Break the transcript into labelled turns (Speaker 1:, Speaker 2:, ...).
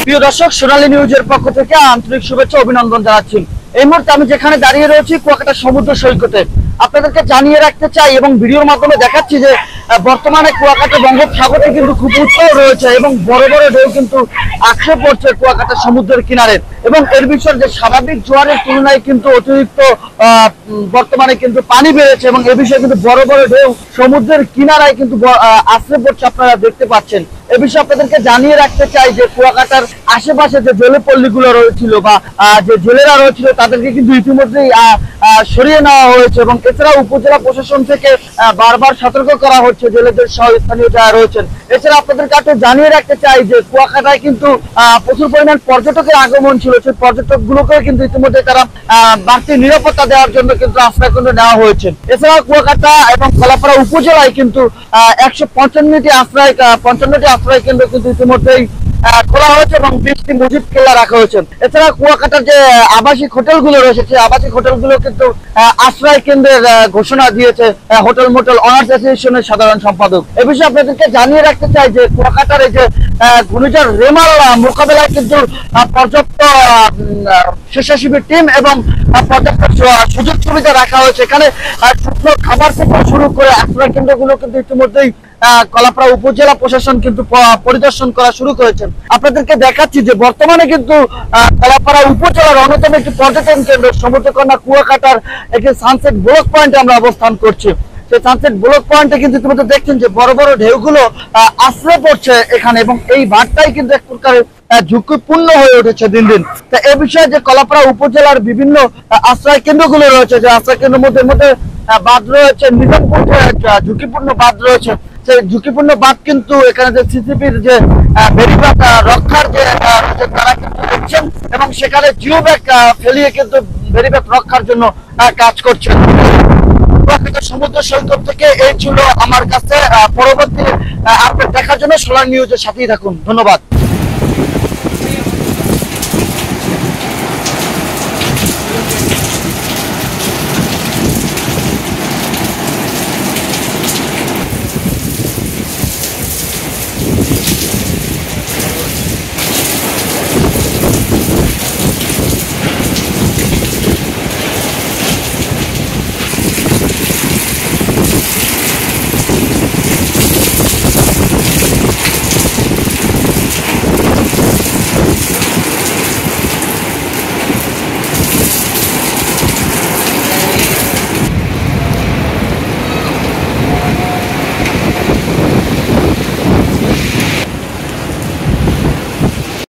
Speaker 1: প্রিয় দর্শক, সোনালী নিউজের পক্ষ থেকে আন্তরিক শুভেচ্ছা অভিনন্দন জানাচ্ছি। এই মুহূর্তে আমি যেখানে দাঁড়িয়ে রয়েছি কুয়াকাটা সমুদ্র সৈকতে, আপনাদেরকে জানিয়ে রাখতে চাই এবং ভিডিওর মাধ্যমে দেখাচ্ছি যে বর্তমানে কুয়াকাটা বঙ্গোপসাগরে কিন্তু খুব উত্তাল রয়েছে এবং বড় বড় ঢেউ কিন্তু আছড়ে পড়ছে কুয়াকাটা সমুদ্রের কিনারে। এবং এর বিষয়ে যে স্বাভাবিক জোয়ারের তুলনায় কিন্তু অতিরিক্ত বর্তমানে কিন্তু পানি বেড়েছে এবং এ বিষয়ে কিন্তু বড় বড় ঢেউ সমুদ্রের কিনারায় কিন্তু আছড়ে পড়ছে, আপনারা দেখতে পাচ্ছেন। এ বিষয়ে আপনাদেরকে জানিয়ে রাখতে চাই যে কুয়াকাটার আশেপাশে যে জেলেপল্লীগুলো রয়েছিল বা যে জেলেরা রয়েছিল তাদেরকে কিন্তু ইতিমধ্যেই সরিয়ে নেওয়া হয়েছে এবং এছাড়া উপজেলা প্রশাসন থেকে বারবার সতর্ক করা হচ্ছে জেলেদের সহ স্থানীয় যারা রয়েছেন। এছাড়া আপনাদের কাছে জানিয়ে রাখতে চাই যে কুয়াকাটায় কিন্তু প্রচুর পরিমাণ পর্যটকের আগমন ছিল, সেই পর্যটক গুলোকে কিন্তু ইতিমধ্যে তারা বাড়তি নিরাপত্তা দেওয়ার জন্য কিন্তু আশ্রয় কেন্দ্র নেওয়া হয়েছে। এছাড়া কুয়াকাটা এবং কলাপাড়া উপজেলায় কিন্তু 155টি আশ্রয় কেন্দ্র কিন্তু ইতিমধ্যেই খোলা হয়েছে এবং 20টি মুজিব কেল্লা রাখা হয়েছে। এছাড়া কুয়াকাটার যে আবাসিক হোটেলগুলো রয়েছে সেই আবাসিক হোটেলগুলো কিন্তু আশ্রয় কেন্দ্রের ঘোষণা দিয়েছে হোটেল মোটেল অনার্স অ্যাসোসিয়েশনের সাধারণ সম্পাদক। এ বিষয়ে আপনাদেরকে জানিয়ে রাখতে চাই যে কুয়াকাটার এই যে ঘূর্ণিঝড় রেমাল মোকাবেলায় কিন্তু পর্যাপ্ত স্বেচ্ছাসেবী টিম এবং পর্যাপ্ত সুযোগ সুবিধা রাখা হয়েছে। এখানে শুকনো খাবার থেকে শুরু করে আশ্রয় কেন্দ্রগুলো কিন্তু ইতিমধ্যেই কলাপাড়া উপজেলা প্রশাসন কিন্তু পরিদর্শন করা শুরু করেছেন। আপনাদেরকে দেখাচ্ছি যে বর্তমানে কিন্তু কলাপাড়া উপজেলার অন্যতম একটি পর্যটন কেন্দ্র সমুদ্রকন্যা কুয়াকাটার একটি সানসেট ব্লক পয়েন্টে আমরা অবস্থান করছি। সেই সানসেট ব্লক পয়েন্টে কিন্তু ইতিমধ্যে দেখছেন যে বড় বড় ঢেউগুলো আশ্রয় পড়ছে এখানে এবং এই ভাটটাই কিন্তু এক প্রকারের ঝুঁকিপূর্ণ হয়ে উঠেছে দিন দিন। তা এ বিষয়ে যে কলাপাড়া উপজেলার বিভিন্ন আশ্রয় কেন্দ্রগুলো রয়েছে, যে আশ্রয় কেন্দ্রের মধ্যে বাঁধ রয়েছে, নিজামপুর ঝুঁকিপূর্ণ বাঁধ রয়েছে, সেই ঝুঁকিপূর্ণ বাঁধ কিন্তু এখানে যে সিসিপির যে বেড়িবাঁধ রক্ষার যে তারা কিন্তু দেখছেন এবং সেখানে জিও ব্যাগ ফেলিয়ে কিন্তু বেড়িবাঁধ রক্ষার জন্য কাজ করছেন। সমুদ্র সৈকত থেকে এই ছিল আমার কাছে। পরবর্তী আপডেট দেখার জন্য সোনালী নিউজের সাথেই থাকুন। ধন্যবাদ।